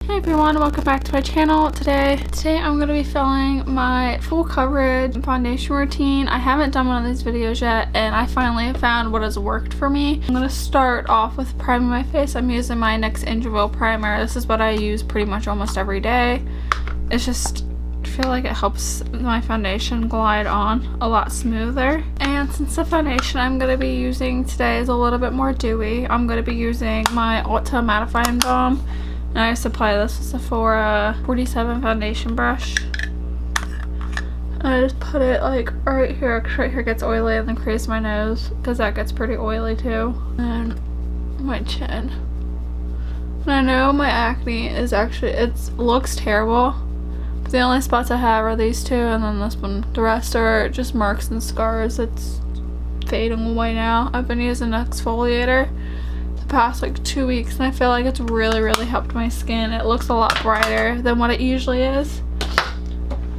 Hey everyone, welcome back to my channel. Today I'm going to be filming my full coverage foundation routine. I haven't done one of these videos yet and I finally have found what has worked for me. I'm going to start off with priming my face. I'm using my NYX Ingenuity primer. This is what I use pretty much almost every day. It's just, I feel like it helps my foundation glide on a lot smoother. And since the foundation I'm going to be using today is a little bit more dewy, I'm going to be using my Ulta Mattifying Balm. And I just apply this with Sephora 47 foundation brush. And I just put it like right here, because right here gets oily, and then crease my nose because that gets pretty oily too. And my chin. And I know my acne is actually, it looks terrible. But the only spots I have are these two and then this one. The rest are just marks and scars. It's fading away now. I've been using an exfoliator past like 2 weeks and I feel like it's really helped my skin. It looks a lot brighter than what it usually is.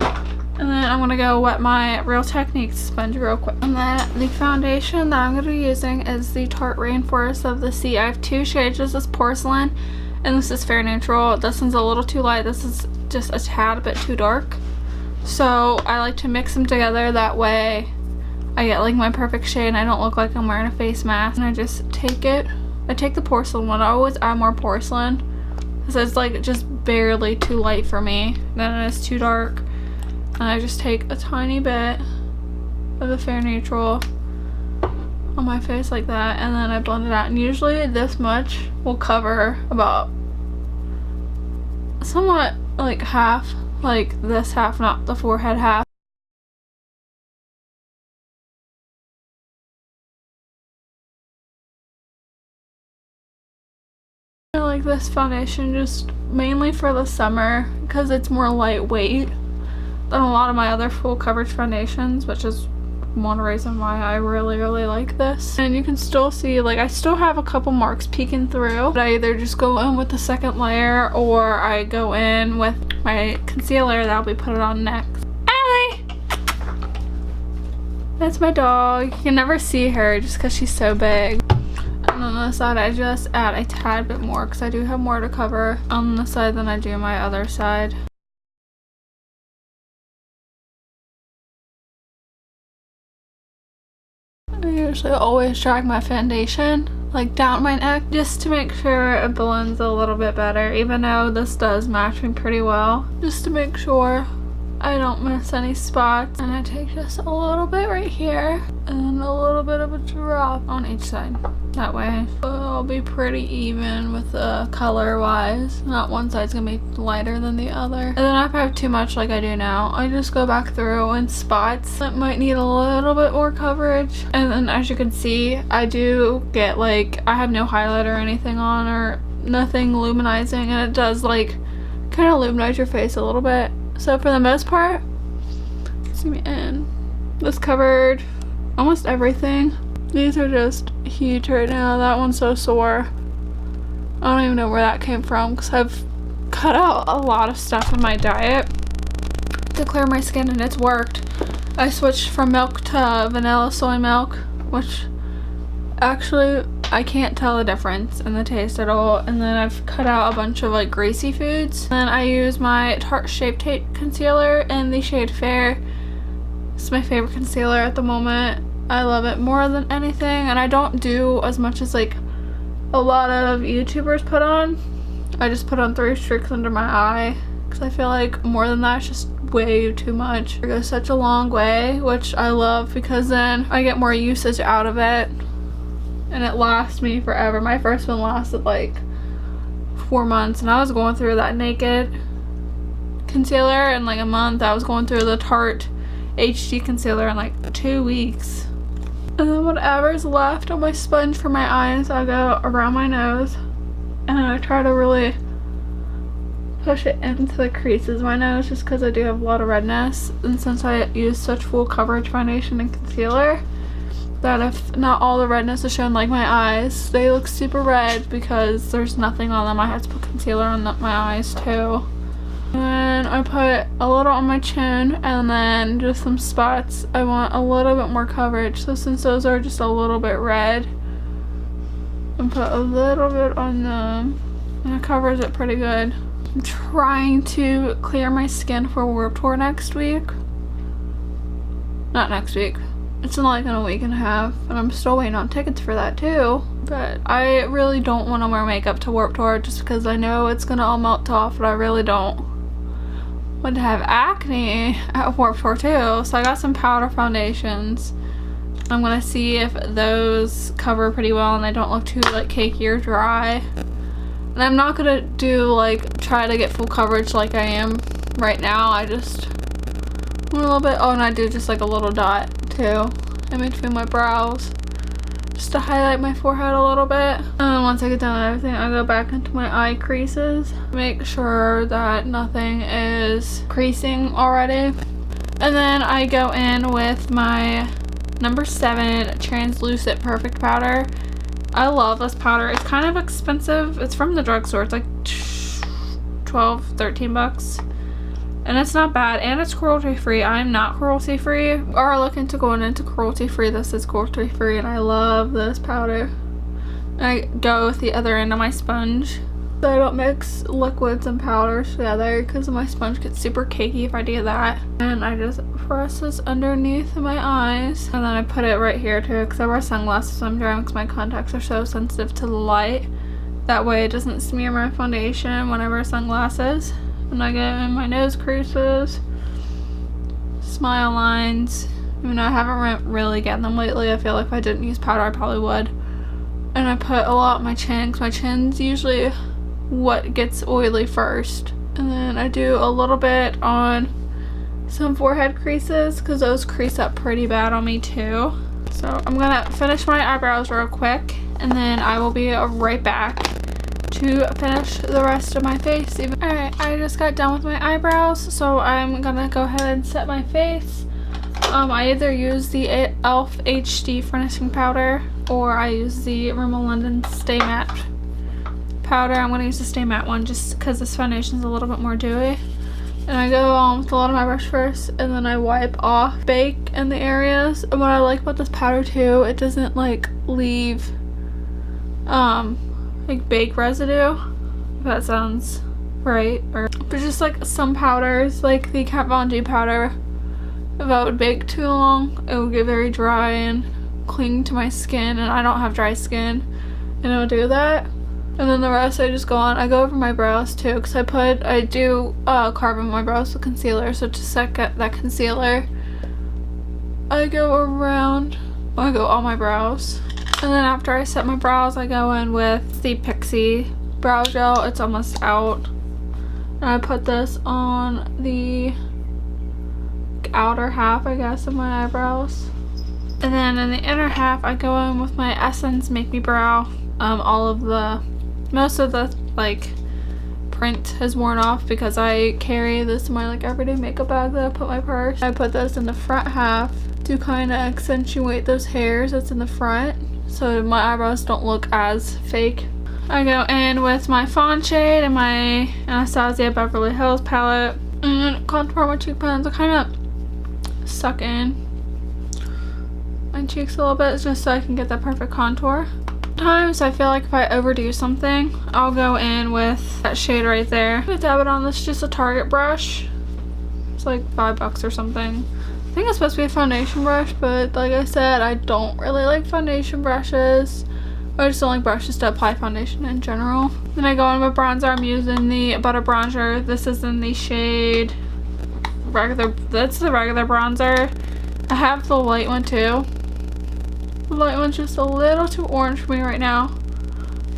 And then I'm gonna go wet my Real Techniques sponge real quick. And then the foundation that I'm gonna be using is the Tarte Rainforest of the Sea. I have two shades. This is Porcelain and this is Fair Neutral. This one's a little too light. This is just a tad bit too dark. So I like to mix them together, that way I get like my perfect shade and I don't look like I'm wearing a face mask. And I just take it. I take the porcelain one. I always add more porcelain because it's like just barely too light for me. Then it's too dark. And I just take a tiny bit of the Fair Neutral on my face like that, and then I blend it out. And usually this much will cover about somewhat like half, like this half, not the forehead half. I like this foundation just mainly for the summer because it's more lightweight than a lot of my other full coverage foundations, which is one reason why I really like this. And you can still see, like, I still have a couple marks peeking through, but I either just go in with the second layer or I go in with my concealer that I'll be putting on next. Allie! That's my dog. You can never see her just because she's so big. And on this side I just add a tad bit more because I do have more to cover on the side than I do my other side. I usually always drag my foundation like down my neck just to make sure it blends a little bit better, even though this does match me pretty well, just to make sure I don't miss any spots. And I take just a little bit right here and a little bit of a drop on each side. That way it'll be pretty even with the color wise. Not one side's gonna be lighter than the other. And then if I have too much like I do now, I just go back through in spots that might need a little bit more coverage. And then as you can see, I do get like, I have no highlight or anything on or nothing luminizing, and it does like kind of luminize your face a little bit. So for the most part, zoom in, this covered almost everything. These are just huge right now. That one's so sore. I don't even know where that came from because I've cut out a lot of stuff in my diet to clear my skin, and it's worked. I switched from milk to vanilla soy milk, which actually I can't tell the difference in the taste at all. And then I've cut out a bunch of like greasy foods. Then I use my Tarte Shape Tape concealer in the shade Fair. It's my favorite concealer at the moment. I love it more than anything, and I don't do as much as like a lot of YouTubers put on. I just put on 3 streaks under my eye because I feel like more than that is just way too much. It goes such a long way, which I love because then I get more usage out of it. And it lasts me forever. My first one lasted like 4 months, and I was going through that Naked concealer in like a month. I was going through the Tarte HD concealer in like 2 weeks. And then whatever's left on my sponge for my eyes, I go around my nose and I try to really push it into the creases of my nose just because I do have a lot of redness. And since I use such full coverage foundation and concealer, that if not all the redness is shown, like my eyes, they look super red because there's nothing on them. I have to put concealer on my eyes too. And I put a little on my chin, and then just some spots I want a little bit more coverage. So since those are just a little bit red, I put a little bit on them, and it covers it pretty good. I'm trying to clear my skin for Warped Tour next week. Not next week. It's in like in a week and a half, and I'm still waiting on tickets for that too. But I really don't want to wear makeup to Warped Tour just because I know it's gonna all melt off, but I really don't want to have acne at Warped Tour too. So I got some powder foundations. I'm gonna see if those cover pretty well and they don't look too like cakey or dry. And I'm not gonna do like try to get full coverage like I am right now. I just want a little bit. Oh, and I do just like a little dot too in between my brows just to highlight my forehead a little bit. And once I get done with everything, I go back into my eye creases, make sure that nothing is creasing already. And then I go in with my number 7 translucent perfect powder. I love this powder. It's kind of expensive. It's from the drugstore. It's like 12, 13 bucks. And it's not bad, and it's cruelty free. I'm not cruelty free or looking to going into cruelty free. This is cruelty free, and I love this powder. I go with the other end of my sponge so I don't mix liquids and powders together because my sponge gets super cakey if I do that. And I just press this underneath my eyes, and then I put it right here too because I wear sunglasses sometimes because my contacts are so sensitive to the light. That way it doesn't smear my foundation when I wear sunglasses. And I get in my nose creases, smile lines, even though I haven't really gotten them lately. I feel like if I didn't use powder I probably would. And I put a lot on my chin because my chin's usually what gets oily first. And then I do a little bit on some forehead creases because those crease up pretty bad on me too. So I'm gonna finish my eyebrows real quick and then I will be right back to finish the rest of my face. Alright, I just got done with my eyebrows, so I'm gonna go ahead and set my face. I either use the e.l.f. HD finishing powder or I use the Rimmel London Stay Matte powder. I'm gonna use the Stay Matte one just because this foundation is a little bit more dewy. And I go on with a lot of my brush first, and then I wipe off bake in the areas. And what I like about this powder too, it doesn't like leave like bake residue, if that sounds right. But just like some powders, like the Kat Von D powder, if I would bake too long, it would get very dry and cling to my skin, and I don't have dry skin, and it would do that. And then the rest I just go on. I go over my brows too, because I do carve in my brows with concealer, so to set that concealer, I go around, I go on my brows. And then after I set my brows, I go in with the Pixie brow gel. It's almost out. And I put this on the outer half, I guess, of my eyebrows. And then in the inner half, I go in with my Essence Make Me Brow. Most of the like print has worn off because I carry this in my like everyday makeup bag that I put in my purse. I put this in the front half to kind of accentuate those hairs that's in the front, so my eyebrows don't look as fake. I go in with my Fawn shade and my Anastasia Beverly Hills palette and contour my cheekbones. I kind of suck in my cheeks a little bit just so I can get that perfect contour. Sometimes I feel like if I overdo something, I'll go in with that shade right there. I'm gonna dab it on this, just a Target brush. It's like $5 or something. I think it's supposed to be a foundation brush, but like I said, I don't really like foundation brushes. I just don't like brushes to apply foundation in general. Then I go in with bronzer. I'm using the Butter Bronzer. This is in the shade regular. That's the regular bronzer. I have the light one too. The light one's just a little too orange for me right now.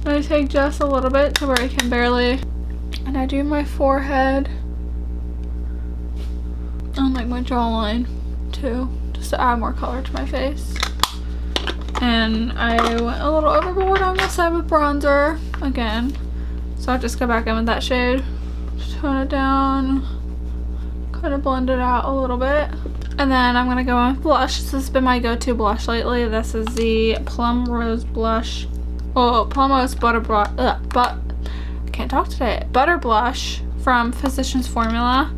And I take just a little bit to where I can barely. And I do my forehead and like my jawline too, just to add more color to my face. And I went a little overboard on this side with bronzer again, so I'll just go back in with that shade, tone it down, kind of blend it out a little bit. And then I'm gonna go in with blush. This has been my go-to blush lately. This is the Plum Rose blush. Oh, Plum Rose Butter Blush. I can't talk today. Butter blush from Physicians Formula.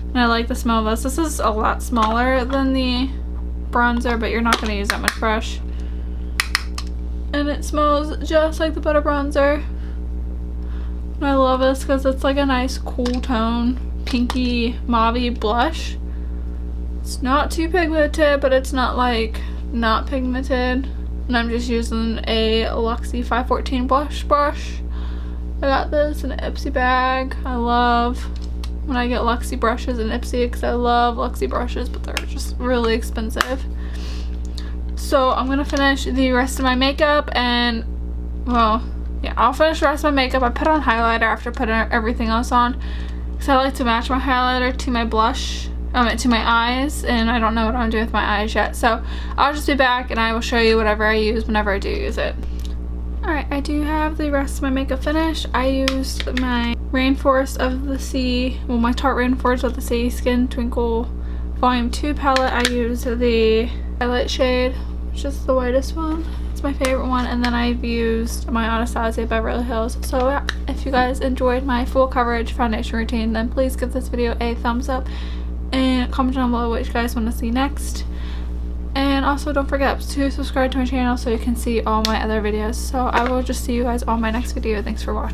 And I like the smell of this. This is a lot smaller than the bronzer, but you're not gonna use that much brush. And it smells just like the Butter Bronzer. And I love this because it's like a nice cool tone, pinky mauve-y blush. It's not too pigmented, but it's not like not pigmented. And I'm just using a Luxie 514 blush brush. I got this in an Ipsy bag. I love when I get Luxie brushes in Ipsy because I love Luxie brushes, but they're just really expensive. So I'm gonna finish the rest of my makeup, and well, yeah, I'll finish the rest of my makeup. I put on highlighter after putting everything else on because I like to match my highlighter to my blush, to my eyes, and I don't know what I'm doing with my eyes yet. So I'll just be back and I will show you whatever I use whenever I do use it. Alright, I do have the rest of my makeup finished. I used my Rainforest of the Sea, well, my Tarte Rainforest of the Sea Skin Twinkle Volume 2 palette. I used the highlight shade, which is the whitest one. It's my favorite one. And then I've used my Anastasia Beverly Hills. So yeah, if you guys enjoyed my full coverage foundation routine, then please give this video a thumbs up and comment down below what you guys want to see next. And also don't forget to subscribe to my channel so you can see all my other videos. So I will just see you guys on my next video. Thanks for watching.